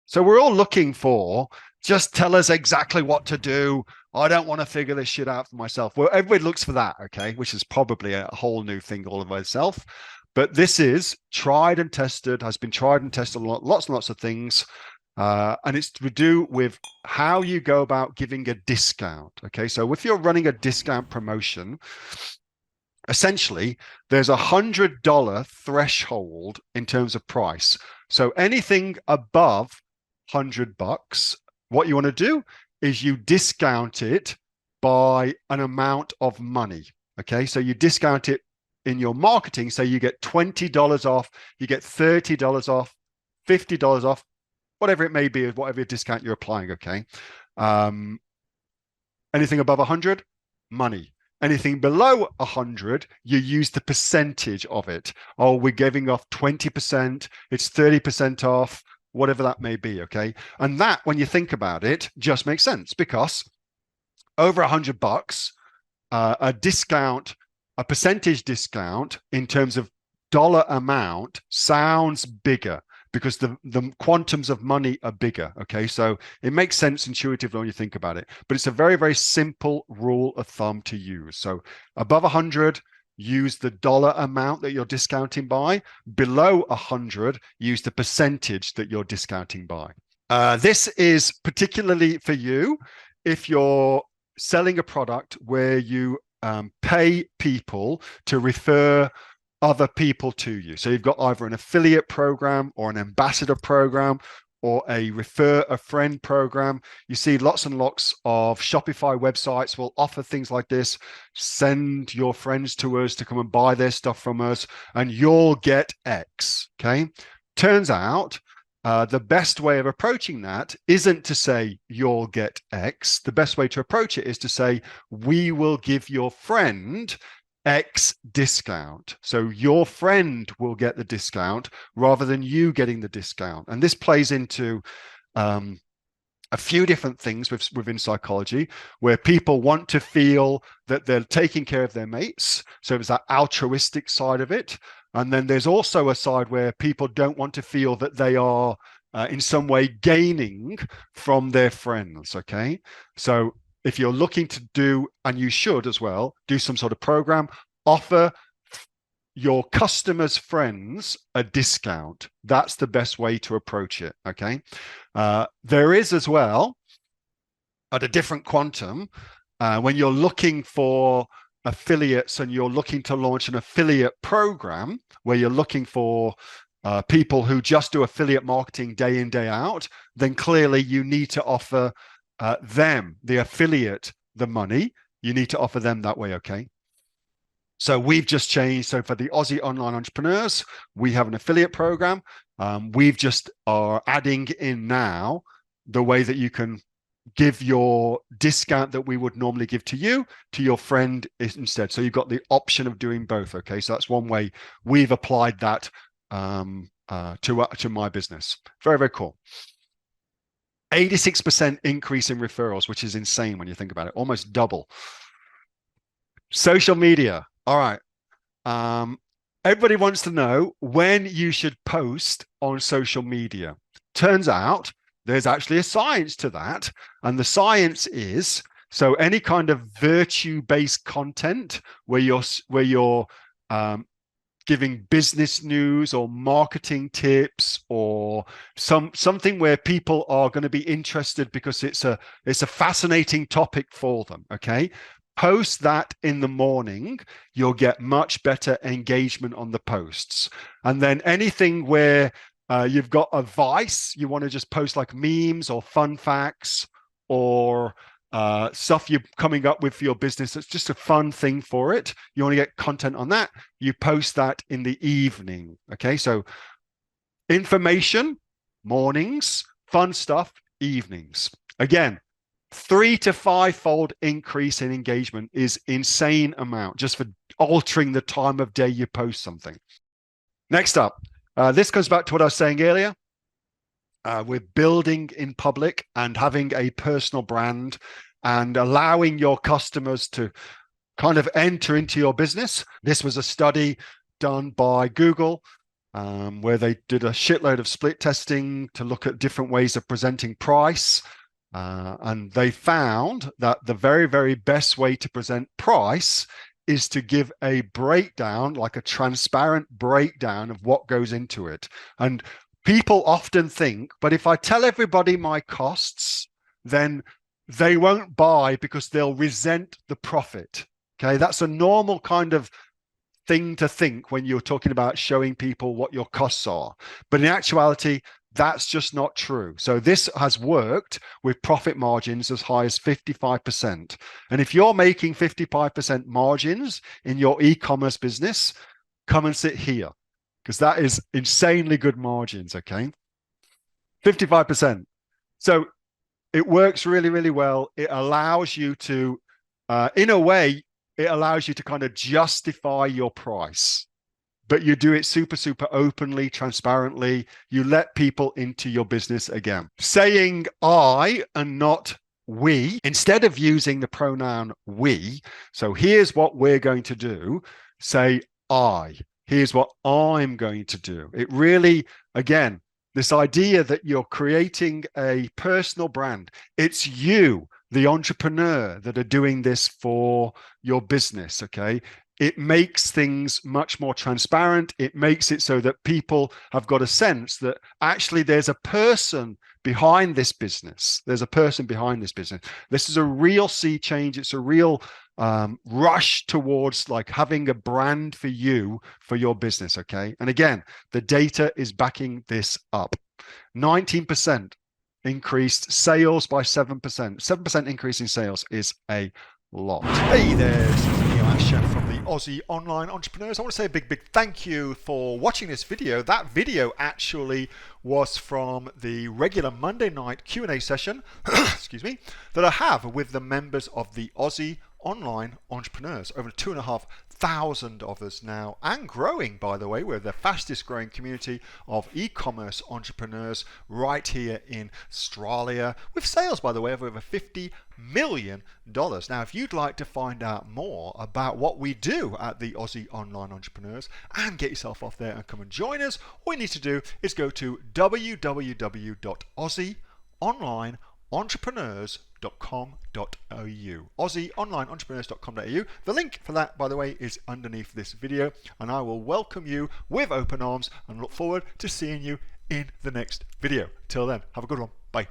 So we're all looking for just tell us exactly what to do. I don't want to figure this shit out for myself. Well, everybody looks for that, okay, which is probably a whole new thing all of itself. But this is tried and tested, has been tried and tested on lots and lots of things. And it's to do with how you go about giving a discount. Okay, so if you're running a discount promotion, essentially there's $100 threshold in terms of price. So anything above $100, what you want to do is you discount it by an amount of money. Okay, so you discount it in your marketing. So you get $20 off, you get $30 off, $50 off, whatever it may be, whatever discount you're applying. Okay. Anything above 100, money. Anything below 100, you use the percentage of it. Oh, we're giving off 20%, it's 30% off, whatever that may be. Okay. And that, when you think about it, just makes sense because over $100, a discount, a percentage discount in terms of dollar amount sounds bigger because the quantums of money are bigger. Okay, so it makes sense intuitively when you think about it, but it's a very, very simple rule of thumb to use. So above 100, use the dollar amount that you're discounting by. Below 100, use the percentage that you're discounting by. This is particularly for you if you're selling a product where you pay people to refer other people to you. So you've got either an affiliate program or an ambassador program or a refer a friend program. You see lots and lots of Shopify websites will offer things like this. Send your friends to us to come and buy their stuff from us and you'll get X. Okay. Turns out the best way of approaching that isn't to say you'll get X. The best way to approach it is to say, we will give your friend X discount. So your friend will get the discount rather than you getting the discount. And this plays into a few different things within psychology where people want to feel that they're taking care of their mates. So it's that altruistic side of it. And then there's also a side where people don't want to feel that they are in some way gaining from their friends. Okay. So if you're looking to do, and you should as well, do some sort of program, offer your customers' friends a discount. That's the best way to approach it. Okay. There is as well, at a different quantum, when you're looking for affiliates and you're looking to launch an affiliate program where you're looking for people who just do affiliate marketing day in, day out, then clearly you need to offer them, the affiliate, the money. You need to offer them that way. Okay. So we've just changed. So for the Aussie online entrepreneurs, we have an affiliate program. We've just are adding in now the way that you can give your discount that we would normally give to you to your friend instead. So you've got the option of doing both. Okay. So that's one way we've applied that to my business. Very, very cool. 86% increase in referrals, which is insane when you think about it, almost double. Social media. All right. Everybody wants to know when you should post on social media. Turns out there's actually a science to that. And the science is, so any kind of virtue-based content where you're giving business news or marketing tips or something where people are going to be interested because it's a fascinating topic for them. Okay. Post that in the morning, you'll get much better engagement on the posts. And then anything where you've got advice, you want to just post like memes or fun facts or stuff you're coming up with for your business. It's just a fun thing for it. You want to get content on that. You post that in the evening. Okay. So information, mornings, fun stuff, evenings. Again, 3 to 5-fold increase in engagement is insane amount just for altering the time of day you post something. Next up, this comes back to what I was saying earlier. We're building in public and having a personal brand and allowing your customers to kind of enter into your business. This was a study done by Google where they did a shitload of split testing to look at different ways of presenting price. And they found that the very, very best way to present price is to give a breakdown, like a transparent breakdown of what goes into it. And people often think, but if I tell everybody my costs, then they won't buy because they'll resent the profit. Okay, that's a normal kind of thing to think when you're talking about showing people what your costs are. But in actuality, that's just not true. So this has worked with profit margins as high as 55%. And if you're making 55% margins in your e-commerce business, come and sit here, because that is insanely good margins, okay? 55%. So it works really, really well. It allows you to, in a way, it allows you to kind of justify your price, but you do it super, super openly, transparently. You let people into your business again. Saying I and not we, instead of using the pronoun we. So here's what we're going to do. Say I. Here's what I'm going to do. It really, again, this idea that you're creating a personal brand. It's you, the entrepreneur, that are doing this for your business, okay? It makes things much more transparent. It makes it so that people have got a sense that actually there's a person behind this business. There's a person behind this business. This is a real sea change. It's a real rush towards like having a brand for you, for your business, okay? And again, the data is backing this up. 19% increased sales by 7%. 7% increase in sales is a lot. Hey there, this is Neil Asher from the Aussie Online Entrepreneurs. I want to say a big thank you for watching this video. That video actually was from the regular Monday night Q&A session, excuse me, that I have with the members of the Aussie Online Entrepreneurs. Over 2,500 of us now, and growing, by the way. We're the fastest growing community of e-commerce entrepreneurs right here in Australia, with sales, by the way, of over $50 million. Now, if you'd like to find out more about what we do at the Aussie Online Entrepreneurs and get yourself off there and come and join us, all you need to do is go to www.aussieonlineentrepreneurs.com.au. AussieOnlineEntrepreneurs.com.au. The link for that, by the way, is underneath this video, and I will welcome you with open arms and look forward to seeing you in the next video. Till then, have a good one. Bye.